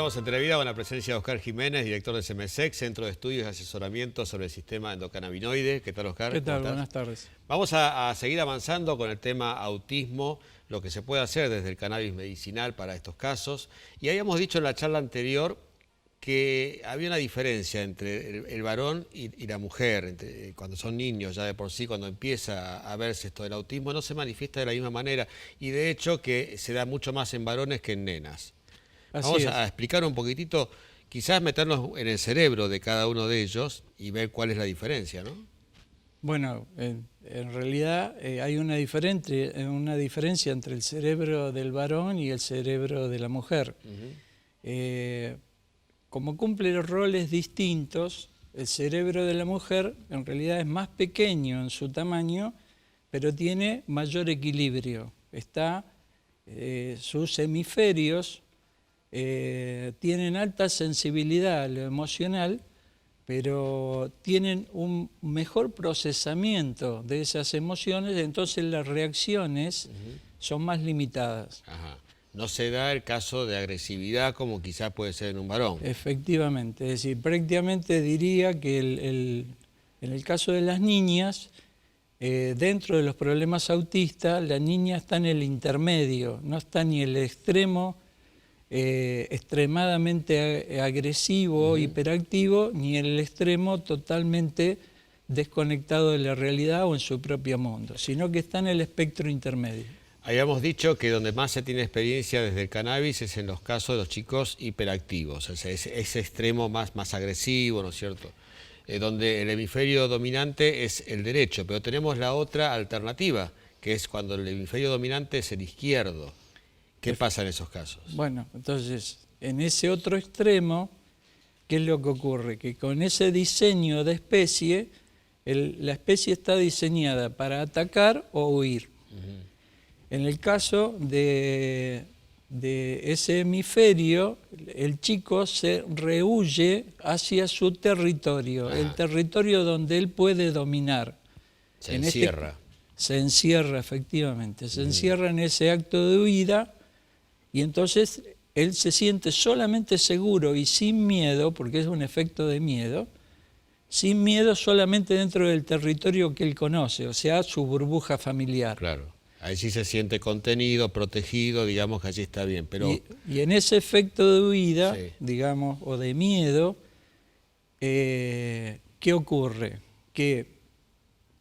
Estamos en Televida con la presencia de Oscar Jiménez, director de CEMESEC, Centro de Estudios y Asesoramiento sobre el Sistema Endocannabinoide. ¿Qué tal, Oscar? ¿Qué tal? Buenas tardes. Vamos a seguir avanzando con el tema autismo, lo que se puede hacer desde el cannabis medicinal para estos casos. Y habíamos dicho en la charla anterior que había una diferencia entre el varón y la mujer, cuando son niños ya de por sí, cuando empieza a verse esto del autismo, no se manifiesta de la misma manera y de hecho que se da mucho más en varones que en nenas. Vamos a explicar un poquitito, quizás meternos en el cerebro de cada uno de ellos y ver cuál es la diferencia, ¿no? Bueno, en realidad hay una diferencia entre el cerebro del varón y el cerebro de la mujer. Como cumple roles distintos, el cerebro de la mujer en realidad es más pequeño en su tamaño, pero tiene mayor equilibrio. Sus hemisferios tienen alta sensibilidad a lo emocional, pero tienen un mejor procesamiento de esas emociones, entonces las reacciones son más limitadas. Ajá. No se da el caso de agresividad como quizás puede ser en un varón. Efectivamente, es decir, prácticamente diría que en el caso de las niñas, dentro de los problemas autistas, la niña está en el intermedio, no está ni el extremo extremadamente agresivo, hiperactivo, ni el extremo totalmente desconectado de la realidad o en su propio mundo, sino que está en el espectro intermedio. Habíamos dicho que donde más se tiene experiencia desde el cannabis es en los casos de los chicos hiperactivos, o sea, ese extremo más agresivo, ¿no es cierto? Donde el hemisferio dominante es el derecho, pero tenemos la otra alternativa, que es cuando el hemisferio dominante es el izquierdo. ¿Qué pasa en esos casos? Bueno, entonces, en ese otro extremo, ¿qué es lo que ocurre? Que con ese diseño de especie, la especie está diseñada para atacar o huir. En el caso de ese hemisferio, el chico se rehuye hacia su territorio, el territorio donde él puede dominar. Se encierra. Se encierra, efectivamente, se encierra en ese acto de huida. Y entonces él se siente solamente seguro y sin miedo, porque es un efecto de miedo, sin miedo solamente dentro del territorio que él conoce, o sea, su burbuja familiar. Claro, ahí sí se siente contenido, protegido, digamos que allí está bien. Pero... Y en ese efecto de huida, digamos, o de miedo, ¿qué ocurre? Que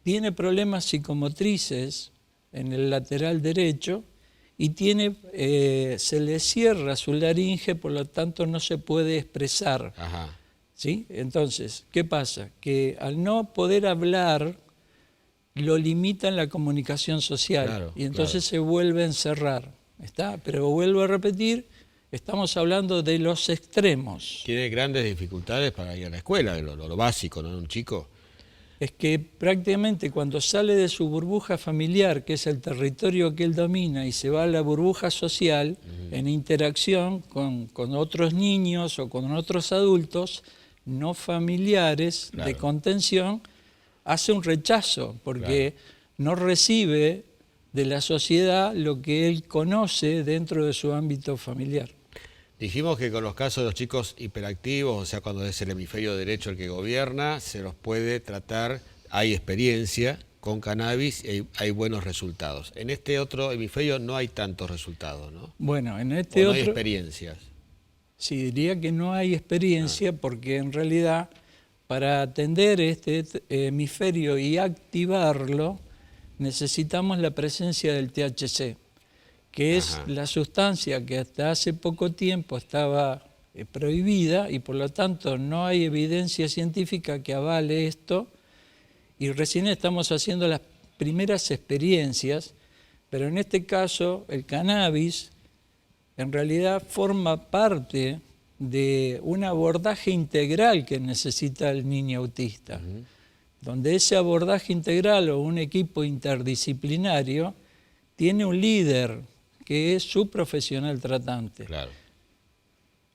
tiene problemas psicomotrices en el lateral derecho, y se le cierra su laringe, por lo tanto no se puede expresar. ¿Sí? Entonces, ¿qué pasa? Que al no poder hablar, lo limita en la comunicación social, y entonces se vuelve a encerrar. Pero vuelvo a repetir, estamos hablando de los extremos. Tiene grandes dificultades para ir a la escuela, lo básico, ¿no? Un chico... Es que prácticamente cuando sale de su burbuja familiar, que es el territorio que él domina, y se va a la burbuja social, en interacción con otros niños o con otros adultos no familiares de contención, hace un rechazo, porque no recibe de la sociedad lo que él conoce dentro de su ámbito familiar. Dijimos que con los casos de los chicos hiperactivos, o sea, cuando es el hemisferio derecho el que gobierna, se los puede tratar, hay experiencia con cannabis y hay buenos resultados. En este otro hemisferio no hay tantos resultados, ¿no? Bueno, en este otro... no hay experiencias. Sí, diría que no hay experiencia porque en realidad para atender este hemisferio y activarlo necesitamos la presencia del THC, que es la sustancia que hasta hace poco tiempo estaba prohibida y por lo tanto no hay evidencia científica que avale esto, y recién estamos haciendo las primeras experiencias, pero en este caso el cannabis en realidad forma parte de un abordaje integral que necesita el niño autista, donde ese abordaje integral o un equipo interdisciplinario tiene un líder, que es su profesional tratante.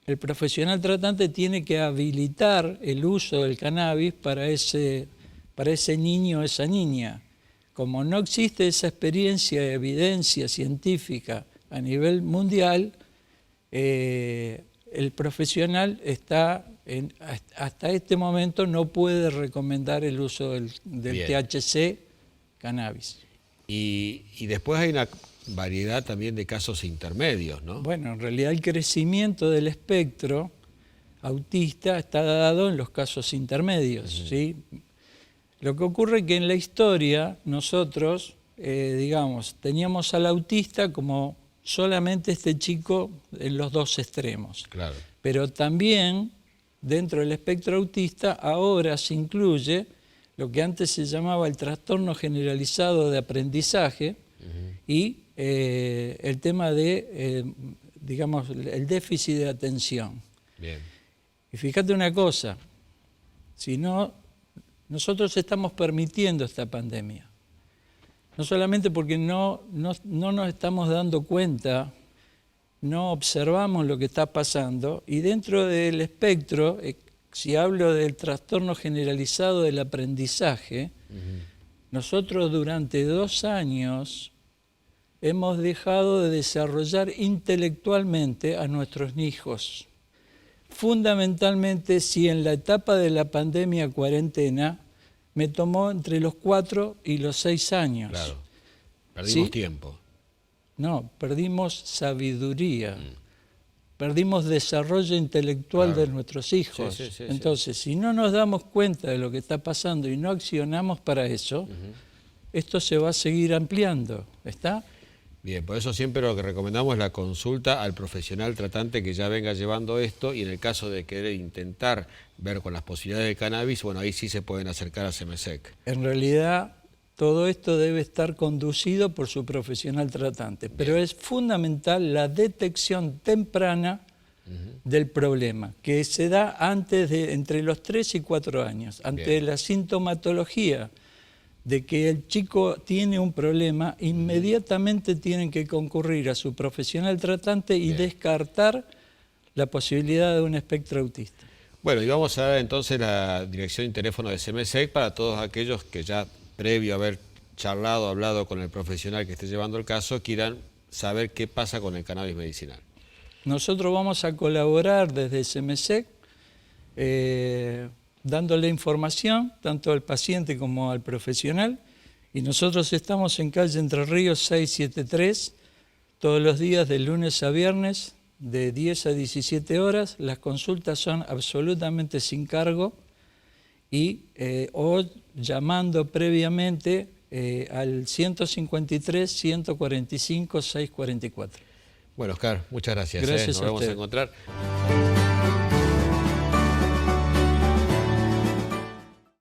El profesional tratante tiene que habilitar el uso del cannabis para ese niño o esa niña. Como no existe esa experiencia de evidencia científica a nivel mundial, el profesional hasta este momento no puede recomendar el uso del THC cannabis. Y después hay una variedad también de casos intermedios, ¿no? Bueno, en realidad el crecimiento del espectro autista está dado en los casos intermedios, ¿sí? Lo que ocurre es que en la historia nosotros, digamos, teníamos al autista como solamente este chico en los dos extremos. Claro. Pero también dentro del espectro autista ahora se incluye lo que antes se llamaba el trastorno generalizado de aprendizaje y el tema de, digamos, el déficit de atención. Bien. Y fíjate una cosa, si no, nosotros estamos permitiendo esta pandemia. No solamente porque no nos estamos dando cuenta, no observamos lo que está pasando, y dentro del espectro, si hablo del trastorno generalizado del aprendizaje, nosotros durante 2 años hemos dejado de desarrollar intelectualmente a nuestros hijos. Fundamentalmente, si en la etapa de la pandemia cuarentena me tomó entre los 4 y los 6 años. Claro, perdimos ¿Sí? tiempo. No, perdimos sabiduría, perdimos desarrollo intelectual de nuestros hijos. Sí. Entonces, si no nos damos cuenta de lo que está pasando y no accionamos para eso, esto se va a seguir ampliando, ¿está? Bien, por eso siempre lo que recomendamos es la consulta al profesional tratante que ya venga llevando esto, y en el caso de querer intentar ver con las posibilidades del cannabis, bueno, ahí sí se pueden acercar a SEMESEC. En realidad, todo esto debe estar conducido por su profesional tratante, pero es fundamental la detección temprana del problema, que se da antes de entre los 3 y 4 años, ante la sintomatología de que el chico tiene un problema, inmediatamente tienen que concurrir a su profesional tratante y descartar la posibilidad de un espectro autista. Bueno, y vamos a dar entonces la dirección y teléfono de SEMESEC para todos aquellos que ya previo a haber hablado con el profesional que esté llevando el caso, quieran saber qué pasa con el cannabis medicinal. Nosotros vamos a colaborar desde SEMESEC, dándole información tanto al paciente como al profesional, y nosotros estamos en calle Entre Ríos 673 todos los días de lunes a viernes de 10 a 17 horas. Las consultas son absolutamente sin cargo y o llamando previamente al 153 145 644. Bueno, Oscar, muchas gracias. Gracias Nos a vamos a usted. encontrar.